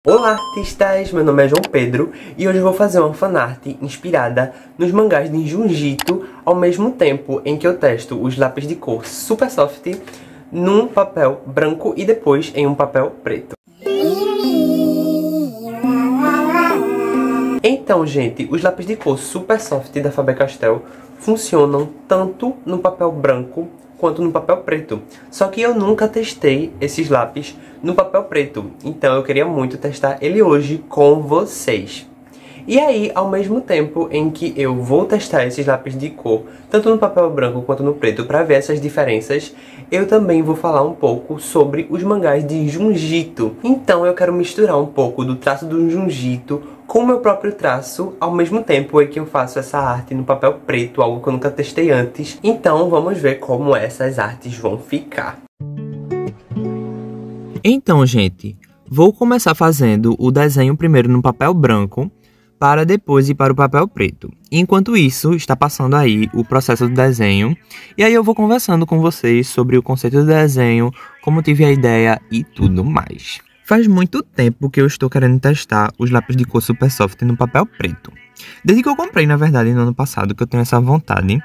Olá artistas, meu nome é João Pedro e hoje eu vou fazer uma fanart inspirada nos mangás de Junjito, ao mesmo tempo em que eu testo os lápis de cor Super Soft num papel branco e depois em um papel preto. Então, gente, os lápis de cor Super Soft da Faber-Castell funcionam tanto no papel branco quanto no papel preto. Só que eu nunca testei esses lápis no papel preto, então eu queria muito testar ele hoje com vocês. E aí, ao mesmo tempo em que eu vou testar esses lápis de cor, tanto no papel branco quanto no preto, para ver essas diferenças, eu também vou falar um pouco sobre os mangás de Junjito. Então eu quero misturar um pouco do traço do Junjito com o meu próprio traço, ao mesmo tempo em que eu faço essa arte no papel preto, algo que eu nunca testei antes. Então vamos ver como essas artes vão ficar. Então, gente, vou começar fazendo o desenho primeiro no papel branco, para depois ir para o papel preto. Enquanto isso, está passando aí o processo do desenho, e aí eu vou conversando com vocês sobre o conceito do desenho, como tive a ideia e tudo mais. Faz muito tempo que eu estou querendo testar os lápis de cor Super Soft no papel preto. Desde que eu comprei, na verdade, no ano passado, que eu tenho essa vontade.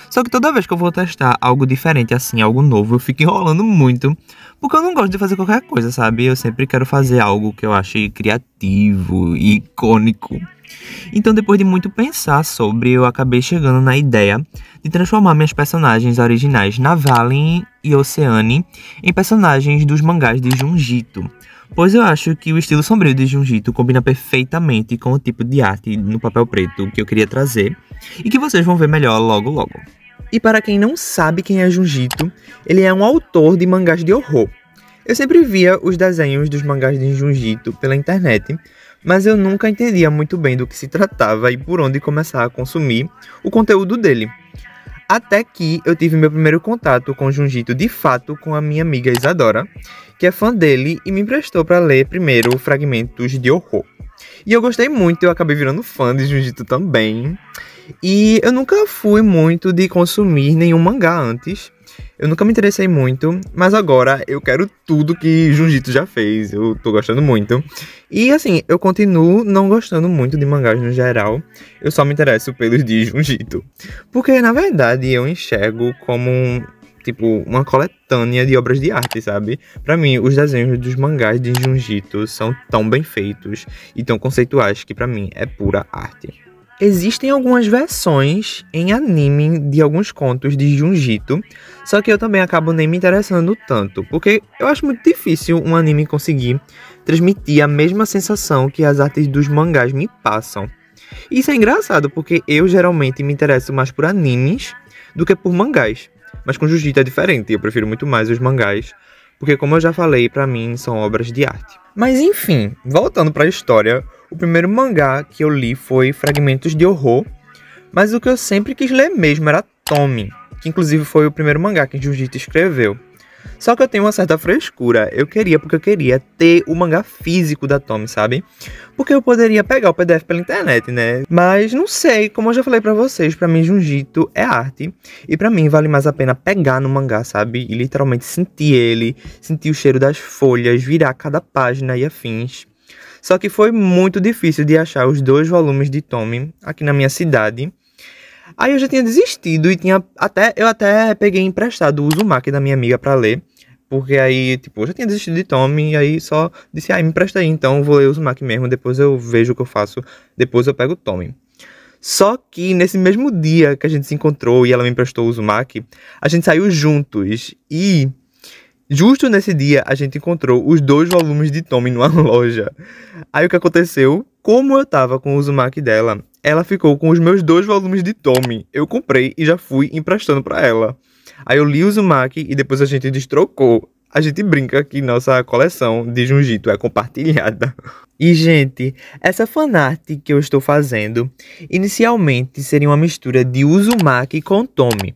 Só que toda vez que eu vou testar algo diferente assim, algo novo, eu fico enrolando muito, porque eu não gosto de fazer qualquer coisa, sabe? Eu sempre quero fazer algo que eu ache criativo e icônico. Então, depois de muito pensar sobre, eu acabei chegando na ideia de transformar minhas personagens originais Navalen e Oceane em personagens dos mangás de Junjito, pois eu acho que o estilo sombrio de Junjito combina perfeitamente com o tipo de arte no papel preto que eu queria trazer e que vocês vão ver melhor logo logo. E para quem não sabe quem é Junjito, ele é um autor de mangás de horror. Eu sempre via os desenhos dos mangás de Junjito pela internet, mas eu nunca entendia muito bem do que se tratava e por onde começar a consumir o conteúdo dele. Até que eu tive meu primeiro contato com Junjito de fato com a minha amiga Isadora, que é fã dele e me emprestou para ler primeiro fragmentos de horror. E eu gostei muito, eu acabei virando fã de Junjito também. E eu nunca fui muito de consumir nenhum mangá antes. Eu nunca me interessei muito, mas agora eu quero tudo que Junjito já fez, eu tô gostando muito. E assim, eu continuo não gostando muito de mangás no geral, eu só me interesso pelos de Junjito. Porque na verdade eu enxergo como uma coletânea de obras de arte, sabe? Pra mim, os desenhos dos mangás de Junjito são tão bem feitos e tão conceituais que pra mim é pura arte. Existem algumas versões em anime de alguns contos de Junjito, só que eu também acabo nem me interessando tanto, porque eu acho muito difícil um anime conseguir transmitir a mesma sensação que as artes dos mangás me passam. Isso é engraçado, porque eu geralmente me interesso mais por animes do que por mangás, mas com Junjito é diferente, eu prefiro muito mais os mangás, porque como eu já falei, pra mim são obras de arte. Mas enfim, voltando pra história, o primeiro mangá que eu li foi Fragmentos de Horror, mas o que eu sempre quis ler mesmo era Tommy, que inclusive foi o primeiro mangá que Junjito escreveu. Só que eu tenho uma certa frescura, porque eu queria ter o mangá físico da Tommy, sabe? Porque eu poderia pegar o PDF pela internet, né? Mas não sei, como eu já falei pra vocês, pra mim Junjito é arte. E pra mim vale mais a pena pegar no mangá, sabe? E literalmente sentir ele, sentir o cheiro das folhas, virar cada página e afins. Só que foi muito difícil de achar os 2 volumes de Tommy aqui na minha cidade. Aí eu já tinha desistido e eu até peguei emprestado o Uzumaki da minha amiga pra ler. Porque aí, eu já tinha desistido de Tommy e aí só disse, me empresta aí, então vou ler o Uzumaki mesmo, depois eu vejo o que eu faço, depois eu pego o Tommy. Só que nesse mesmo dia que a gente se encontrou e ela me emprestou o Uzumaki, a gente saiu juntos e justo nesse dia a gente encontrou os 2 volumes de Tommy numa loja. Aí o que aconteceu? Como eu tava com o Uzumaki dela, ela ficou com os meus 2 volumes de Tommy. Eu comprei e já fui emprestando pra ela. Aí eu li o Uzumaki e depois a gente destrocou. A gente brinca que nossa coleção de Junjito é compartilhada. E, gente, essa fanart que eu estou fazendo, inicialmente seria uma mistura de Uzumaki com Tommy.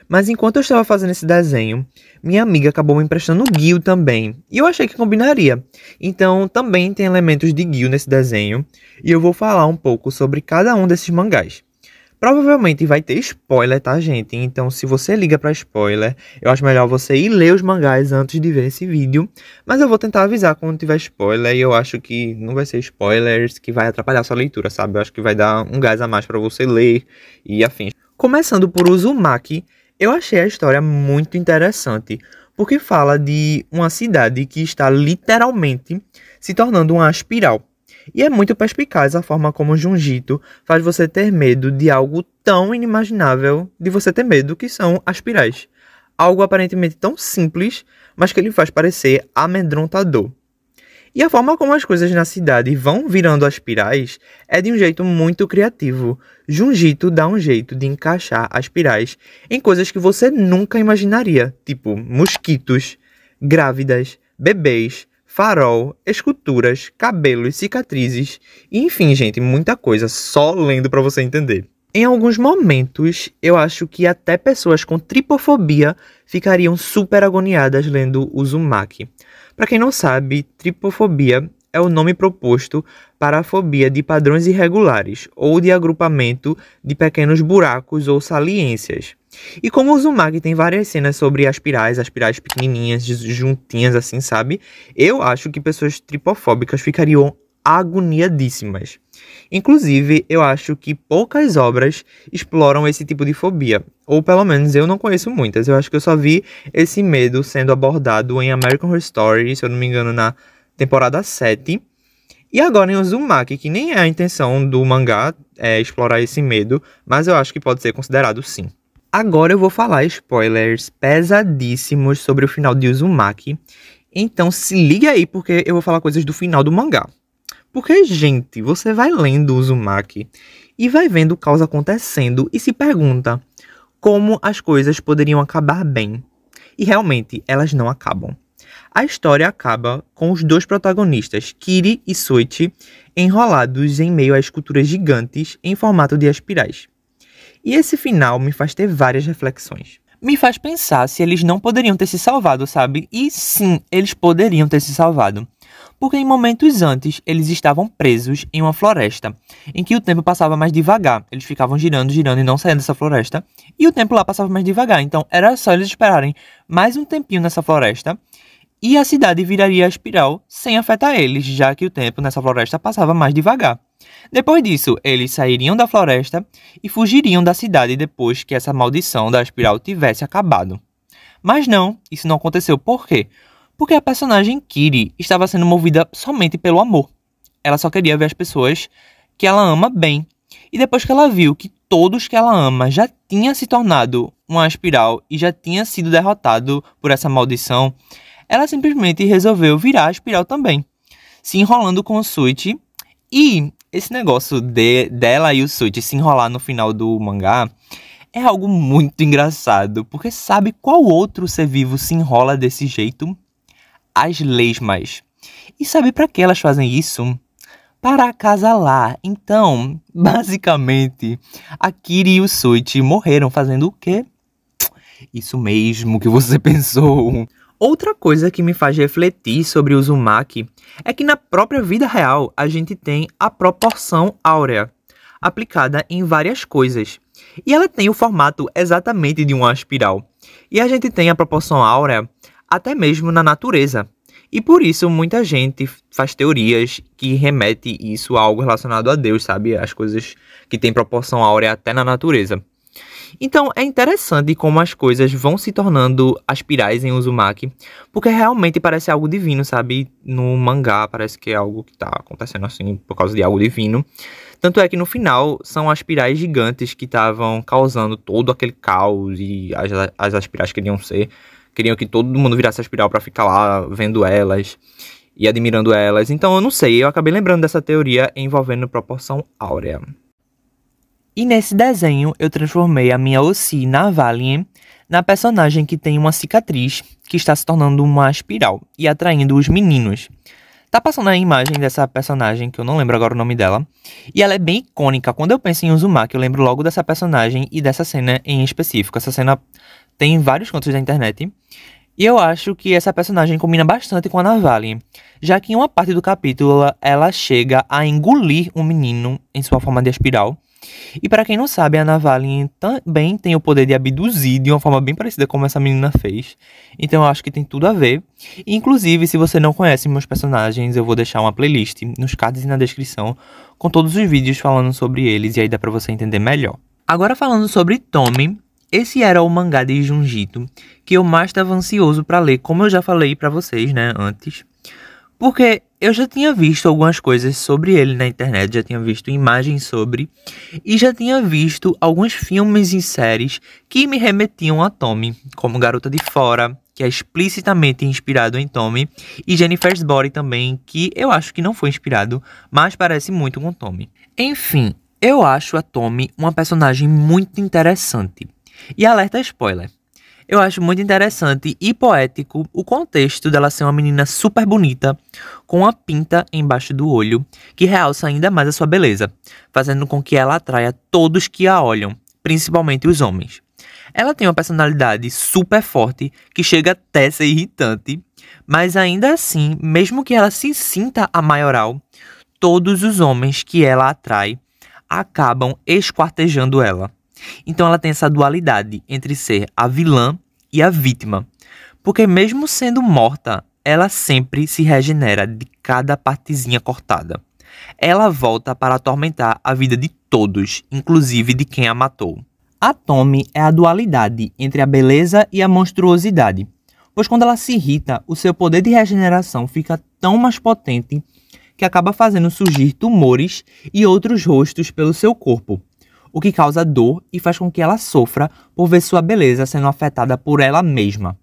Mas enquanto eu estava fazendo esse desenho, minha amiga acabou me emprestando o Gyu também. E eu achei que combinaria. Então também tem elementos de Gyu nesse desenho. E eu vou falar um pouco sobre cada um desses mangás. Provavelmente vai ter spoiler, tá, gente? Então, se você liga pra spoiler, eu acho melhor você ir ler os mangás antes de ver esse vídeo. Mas eu vou tentar avisar quando tiver spoiler, e eu acho que não vai ser spoilers que vai atrapalhar sua leitura, sabe? Eu acho que vai dar um gás a mais pra você ler e afins. Começando por Uzumaki, eu achei a história muito interessante, porque fala de uma cidade que está literalmente se tornando uma espiral. E é muito perspicaz a forma como Junjito faz você ter medo de algo tão inimaginável de você ter medo, que são as espirais. Algo aparentemente tão simples, mas que ele faz parecer amedrontador. E a forma como as coisas na cidade vão virando as espirais é de um jeito muito criativo. Junjito dá um jeito de encaixar as espirais em coisas que você nunca imaginaria, tipo mosquitos, grávidas, bebês, farol, esculturas, cabelos, cicatrizes, e enfim, gente, muita coisa, só lendo para você entender. Em alguns momentos, eu acho que até pessoas com tripofobia ficariam super agoniadas lendo Uzumaki. Para quem não sabe, tripofobia é o nome proposto para a fobia de padrões irregulares ou de agrupamento de pequenos buracos ou saliências. E como o Uzumaki tem várias cenas sobre as espirais pequenininhas, juntinhas assim, sabe? Eu acho que pessoas tripofóbicas ficariam agoniadíssimas. Inclusive, eu acho que poucas obras exploram esse tipo de fobia. Ou pelo menos eu não conheço muitas. Eu acho que eu só vi esse medo sendo abordado em American Horror Story, se eu não me engano, na temporada 7. E agora em Uzumaki, que nem é a intenção do mangá explorar esse medo, mas eu acho que pode ser considerado sim. Agora eu vou falar spoilers pesadíssimos sobre o final de Uzumaki. Então se liga aí, porque eu vou falar coisas do final do mangá. Porque, gente, você vai lendo Uzumaki e vai vendo o caos acontecendo e se pergunta como as coisas poderiam acabar bem. E realmente, elas não acabam. A história acaba com os dois protagonistas, Kiri e Soichi, enrolados em meio a esculturas gigantes em formato de espirais. E esse final me faz ter várias reflexões. Me faz pensar se eles não poderiam ter se salvado, sabe? E sim, eles poderiam ter se salvado. Porque em momentos antes, eles estavam presos em uma floresta, em que o tempo passava mais devagar. Eles ficavam girando e não saiam dessa floresta. E o tempo lá passava mais devagar. Então, era só eles esperarem mais um tempinho nessa floresta. E a cidade viraria a espiral sem afetar eles, já que o tempo nessa floresta passava mais devagar. Depois disso, eles sairiam da floresta e fugiriam da cidade depois que essa maldição da espiral tivesse acabado. Mas não, isso não aconteceu. Por quê? Porque a personagem Kiri estava sendo movida somente pelo amor. Ela só queria ver as pessoas que ela ama bem. E depois que ela viu que todos que ela ama já tinham se tornado uma espiral e já tinha sido derrotado por essa maldição, ela simplesmente resolveu virar a espiral também, se enrolando com o Soichi. E esse negócio dela e o Soichi se enrolar no final do mangá é algo muito engraçado, porque sabe qual outro ser vivo se enrola desse jeito? As lesmas. E sabe para que elas fazem isso? Para acasalar. Então, basicamente, a Kiri e o Soichi morreram fazendo o quê? Isso mesmo que você pensou. Outra coisa que me faz refletir sobre o Uzumaki é que na própria vida real a gente tem a proporção áurea, aplicada em várias coisas. E ela tem o formato exatamente de uma espiral. E a gente tem a proporção áurea até mesmo na natureza. E por isso muita gente faz teorias que remete isso a algo relacionado a Deus, sabe? As coisas que têm proporção áurea até na natureza. Então é interessante como as coisas vão se tornando espirais em Uzumaki, porque realmente parece algo divino, sabe? No mangá parece que é algo que tá acontecendo assim por causa de algo divino. Tanto é que no final são as espirais gigantes que estavam causando todo aquele caos e as espirais queriam que todo mundo virasse a espiral pra ficar lá vendo elas e admirando elas. Então eu não sei, eu acabei lembrando dessa teoria envolvendo proporção áurea. E nesse desenho eu transformei a minha Osi Navalien na personagem que tem uma cicatriz que está se tornando uma espiral e atraindo os meninos. Tá passando a imagem dessa personagem, que eu não lembro agora o nome dela, e ela é bem icônica. Quando eu penso em Uzumaki, eu lembro logo dessa personagem e dessa cena em específico. Essa cena tem em vários cantos da internet, e eu acho que essa personagem combina bastante com a Navalien, já que em uma parte do capítulo ela chega a engolir um menino em sua forma de espiral, E para quem não sabe, a Navalny também tem o poder de abduzir de uma forma bem parecida como essa menina fez. Então eu acho que tem tudo a ver. Inclusive, se você não conhece meus personagens, eu vou deixar uma playlist nos cards e na descrição com todos os vídeos falando sobre eles, e aí dá pra você entender melhor. Agora falando sobre Tommy, esse era o mangá de Junjito que eu mais estava ansioso para ler, como eu já falei para vocês, né, antes. Porque eu já tinha visto algumas coisas sobre ele na internet, já tinha visto imagens sobre, e já tinha visto alguns filmes e séries que me remetiam a Tommy, como Garota de Fora, que é explicitamente inspirado em Tommy, e Jennifer's Body também, que eu acho que não foi inspirado, mas parece muito com Tommy. Enfim, eu acho a Tommy uma personagem muito interessante. E alerta spoiler. Eu acho muito interessante e poético o contexto dela ser uma menina super bonita, com uma pinta embaixo do olho, que realça ainda mais a sua beleza, fazendo com que ela atraia todos que a olham, principalmente os homens. Ela tem uma personalidade super forte, que chega até a ser irritante, mas ainda assim, mesmo que ela se sinta a maioral, todos os homens que ela atrai acabam esquartejando ela. Então ela tem essa dualidade entre ser a vilã e a vítima, porque mesmo sendo morta, ela sempre se regenera de cada partezinha cortada. Ela volta para atormentar a vida de todos, inclusive de quem a matou. A Tommy é a dualidade entre a beleza e a monstruosidade, pois quando ela se irrita, o seu poder de regeneração fica tão mais potente que acaba fazendo surgir tumores e outros rostos pelo seu corpo, o que causa dor e faz com que ela sofra por ver sua beleza sendo afetada por ela mesma.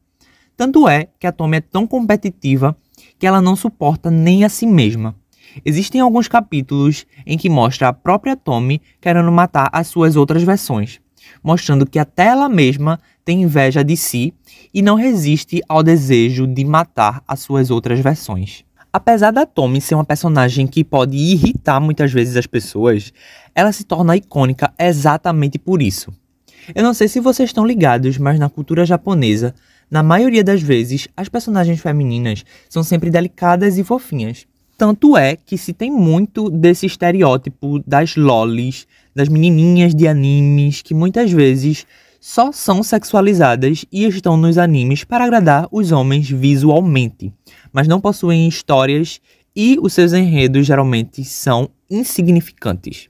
Tanto é que a Tommy é tão competitiva que ela não suporta nem a si mesma. Existem alguns capítulos em que mostra a própria Tommy querendo matar as suas outras versões, mostrando que até ela mesma tem inveja de si e não resiste ao desejo de matar as suas outras versões. Apesar da Tommy ser uma personagem que pode irritar muitas vezes as pessoas, ela se torna icônica exatamente por isso. Eu não sei se vocês estão ligados, mas na cultura japonesa, na maioria das vezes, as personagens femininas são sempre delicadas e fofinhas. Tanto é que se tem muito desse estereótipo das lolis, das menininhas de animes, que muitas vezes só são sexualizadas e estão nos animes para agradar os homens visualmente, mas não possuem histórias e os seus enredos geralmente são insignificantes.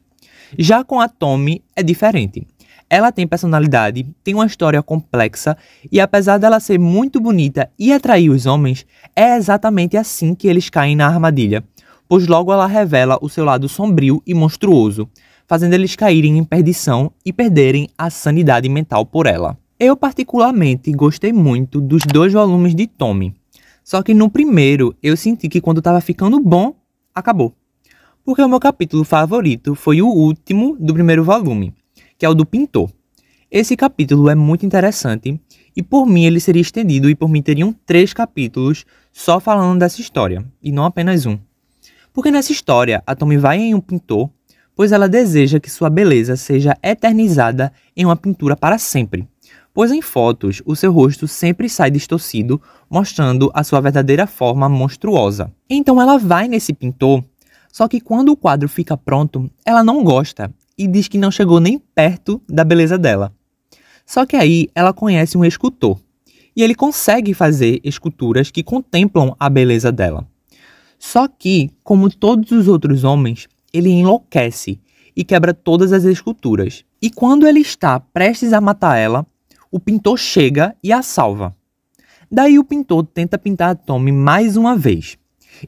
Já com a Tommy é diferente. Ela tem personalidade, tem uma história complexa e apesar dela ser muito bonita e atrair os homens, é exatamente assim que eles caem na armadilha, pois logo ela revela o seu lado sombrio e monstruoso, fazendo eles caírem em perdição e perderem a sanidade mental por ela. Eu particularmente gostei muito dos 2 volumes de Tommy, só que no primeiro eu senti que quando estava ficando bom, acabou. Porque o meu capítulo favorito foi o último do primeiro volume, que é o do pintor. Esse capítulo é muito interessante e por mim ele seria estendido e por mim teriam 3 capítulos só falando dessa história, e não apenas um. Porque nessa história a Tommy vai em um pintor, pois ela deseja que sua beleza seja eternizada em uma pintura para sempre, pois em fotos o seu rosto sempre sai distorcido, mostrando a sua verdadeira forma monstruosa. Então ela vai nesse pintor, só que quando o quadro fica pronto, ela não gosta e diz que não chegou nem perto da beleza dela. Só que aí ela conhece um escultor, e ele consegue fazer esculturas que contemplam a beleza dela. Só que, como todos os outros homens, ele enlouquece e quebra todas as esculturas. E quando ele está prestes a matar ela, o pintor chega e a salva. Daí o pintor tenta pintar a Tommy mais uma vez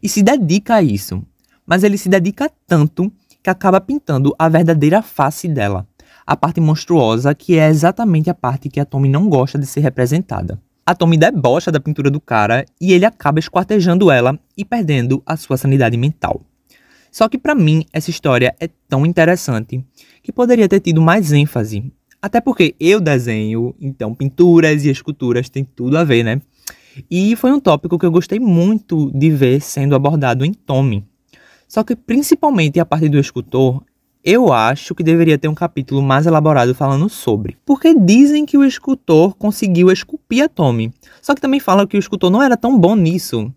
e se dedica a isso, mas ele se dedica tanto que acaba pintando a verdadeira face dela, a parte monstruosa, que é exatamente a parte que a Tommy não gosta de ser representada. A Tommy debocha da pintura do cara e ele acaba esquartejando ela e perdendo a sua sanidade mental. Só que pra mim essa história é tão interessante que poderia ter tido mais ênfase. Até porque eu desenho, então pinturas e esculturas tem tudo a ver, né? E foi um tópico que eu gostei muito de ver sendo abordado em Tommy. Só que principalmente a parte do escultor, eu acho que deveria ter um capítulo mais elaborado falando sobre. Porque dizem que o escultor conseguiu esculpir a Tommy. Só que também falam que o escultor não era tão bom nisso.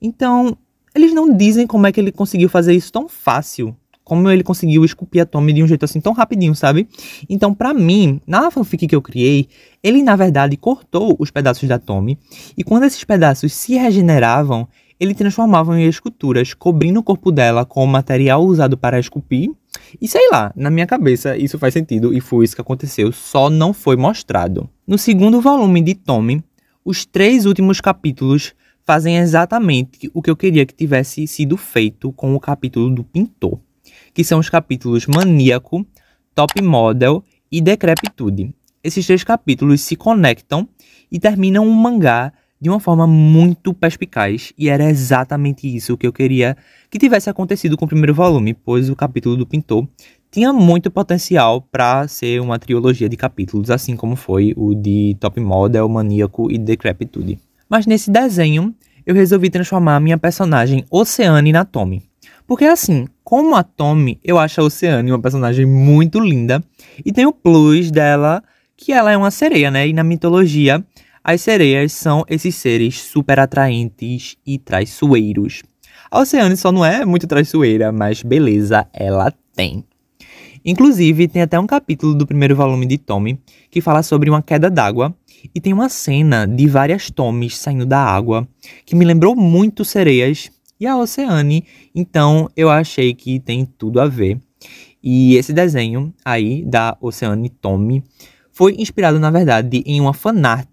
Então, eles não dizem como é que ele conseguiu fazer isso tão fácil. como ele conseguiu esculpir a Tommy de um jeito assim tão rapidinho, sabe? Então, pra mim, na fanfic que eu criei, ele na verdade cortou os pedaços da Tommy, e quando esses pedaços se regeneravam, ele transformava em esculturas, cobrindo o corpo dela com o material usado para esculpir. E sei lá, na minha cabeça isso faz sentido e foi isso que aconteceu, só não foi mostrado. No segundo volume de Tommy, os 3 últimos capítulos fazem exatamente o que eu queria que tivesse sido feito com o capítulo do pintor, que são os capítulos Maníaco, Top Model e Decrepitude. Esses 3 capítulos se conectam e terminam o mangá de uma forma muito perspicaz, e era exatamente isso que eu queria que tivesse acontecido com o primeiro volume, pois o capítulo do pintor tinha muito potencial para ser uma trilogia de capítulos, assim como foi o de Top Model, Maníaco e Decrepitude. Mas nesse desenho, eu resolvi transformar a minha personagem Oceane na Tommy. Porque assim, como a Tommy, eu acho a Oceane uma personagem muito linda. E tem o plus dela, que ela é uma sereia, né? E na mitologia, as sereias são esses seres super atraentes e traiçoeiros. A Oceane só não é muito traiçoeira, mas beleza, ela tem. Inclusive, tem até um capítulo do primeiro volume de Tommy que fala sobre uma queda d'água. E tem uma cena de várias Tommys saindo da água, que me lembrou muito sereias e a Oceane. Então, eu achei que tem tudo a ver. E esse desenho aí, da Oceane Tommy, foi inspirado, na verdade, em uma fanart.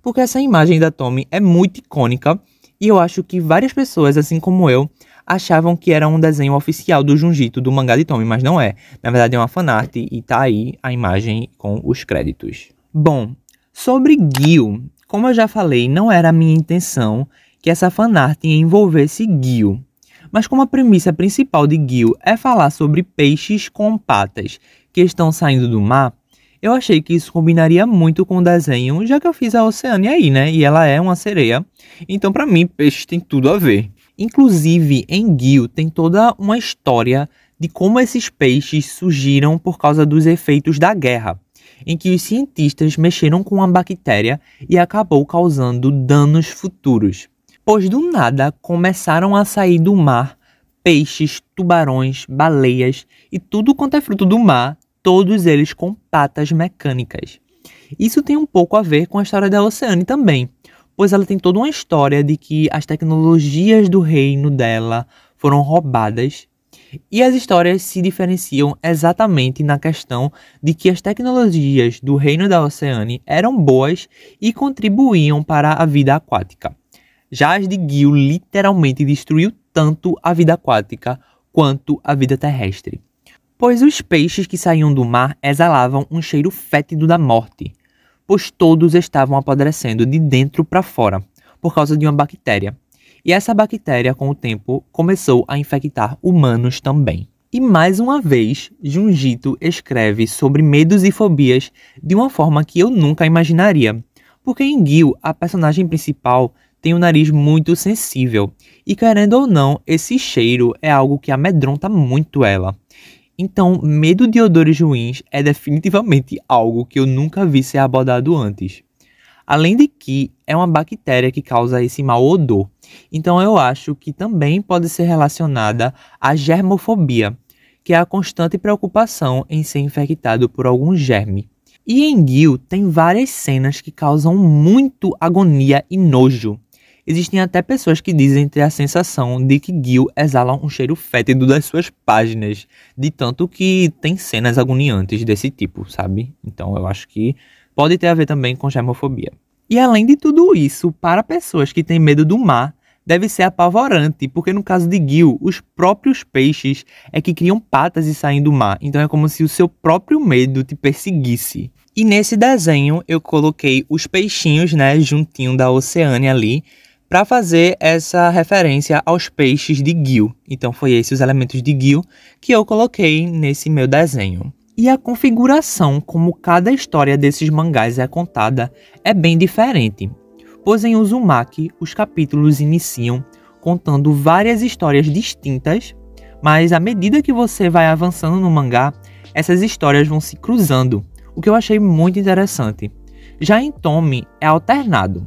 Porque essa imagem da Tommy é muito icônica. E eu acho que várias pessoas, assim como eu, achavam que era um desenho oficial do Junjito, do mangá de Tommy, mas não é. Na verdade é uma fanart e tá aí a imagem com os créditos. Bom, sobre Gil, como eu já falei, não era a minha intenção que essa fanart envolvesse Gil. Mas como a premissa principal de Gil é falar sobre peixes com patas que estão saindo do mar, eu achei que isso combinaria muito com o desenho, já que eu fiz a Oceane aí, né? E ela é uma sereia, então pra mim peixes tem tudo a ver. Inclusive, em Gil tem toda uma história de como esses peixes surgiram por causa dos efeitos da guerra, em que os cientistas mexeram com uma bactéria e acabou causando danos futuros. Pois do nada começaram a sair do mar peixes, tubarões, baleias e tudo quanto é fruto do mar, todos eles com patas mecânicas. Isso tem um pouco a ver com a história da Oceane também, pois ela tem toda uma história de que as tecnologias do reino dela foram roubadas. E as histórias se diferenciam exatamente na questão de que as tecnologias do reino da Oceane eram boas e contribuíam para a vida aquática. Já as de Gil literalmente destruiu tanto a vida aquática quanto a vida terrestre. Pois os peixes que saíam do mar exalavam um cheiro fétido da morte, pois todos estavam apodrecendo de dentro para fora, por causa de uma bactéria. E essa bactéria, com o tempo, começou a infectar humanos também. E mais uma vez, Junjito escreve sobre medos e fobias de uma forma que eu nunca imaginaria. Porque em Gil, a personagem principal tem um nariz muito sensível. E querendo ou não, esse cheiro é algo que amedronta muito ela. Então, medo de odores ruins é definitivamente algo que eu nunca vi ser abordado antes. Além de que é uma bactéria que causa esse mau odor. Então eu acho que também pode ser relacionada à germofobia, que é a constante preocupação em ser infectado por algum germe. E em Gil tem várias cenas que causam muito agonia e nojo. Existem até pessoas que dizem ter a sensação de que Gil exala um cheiro fétido das suas páginas, de tanto que tem cenas agoniantes desse tipo, sabe? Então eu acho que pode ter a ver também com germofobia. E além de tudo isso, para pessoas que têm medo do mar, deve ser apavorante, porque no caso de Gil, os próprios peixes é que criam patas e saem do mar, então é como se o seu próprio medo te perseguisse. E nesse desenho eu coloquei os peixinhos, né, juntinho da Oceane ali, para fazer essa referência aos peixes de Gil. Então foi esses os elementos de Gil que eu coloquei nesse meu desenho. E a configuração como cada história desses mangás é contada é bem diferente. Pois em Uzumaki, os capítulos iniciam contando várias histórias distintas, mas à medida que você vai avançando no mangá, essas histórias vão se cruzando, o que eu achei muito interessante. Já em Tommy é alternado.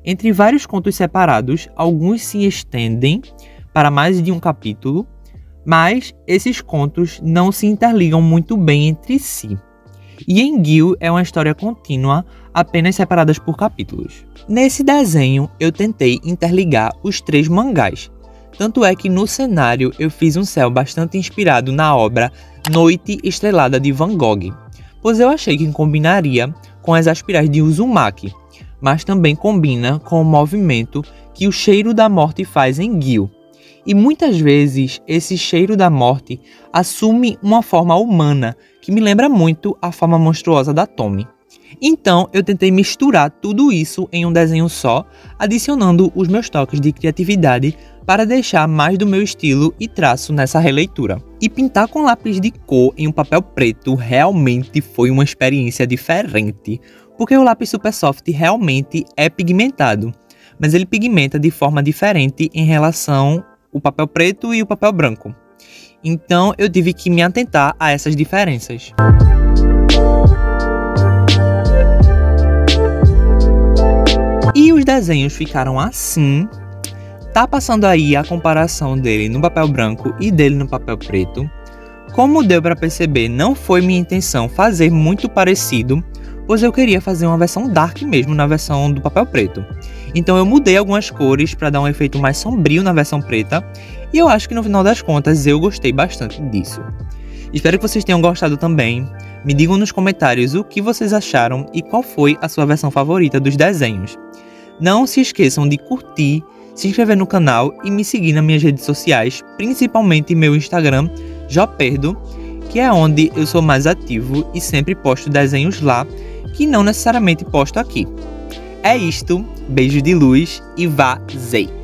Entre vários contos separados, alguns se estendem para mais de um capítulo, mas esses contos não se interligam muito bem entre si. E em Gyu é uma história contínua, apenas separadas por capítulos. Nesse desenho eu tentei interligar os 3 mangás, tanto é que no cenário eu fiz um céu bastante inspirado na obra Noite Estrelada de Van Gogh, pois eu achei que combinaria com as aspirais de Uzumaki, mas também combina com o movimento que o cheiro da morte faz em Gyu. E muitas vezes esse cheiro da morte assume uma forma humana, que me lembra muito a forma monstruosa da Tomie. Então eu tentei misturar tudo isso em um desenho só, adicionando os meus toques de criatividade para deixar mais do meu estilo e traço nessa releitura. E pintar com lápis de cor em um papel preto realmente foi uma experiência diferente, porque o lápis Super Soft realmente é pigmentado, mas ele pigmenta de forma diferente em relação ao papel preto e o papel branco. Então eu tive que me atentar a essas diferenças. E os desenhos ficaram assim. Tá passando aí a comparação dele no papel branco e dele no papel preto. Como deu para perceber, não foi minha intenção fazer muito parecido, pois eu queria fazer uma versão dark mesmo na versão do papel preto. Então eu mudei algumas cores para dar um efeito mais sombrio na versão preta, e eu acho que no final das contas eu gostei bastante disso. Espero que vocês tenham gostado também. Me digam nos comentários o que vocês acharam e qual foi a sua versão favorita dos desenhos. Não se esqueçam de curtir, se inscrever no canal e me seguir nas minhas redes sociais, principalmente meu Instagram, Joperdo, que é onde eu sou mais ativo e sempre posto desenhos lá, que não necessariamente posto aqui. É isto, beijo de luz e vazei!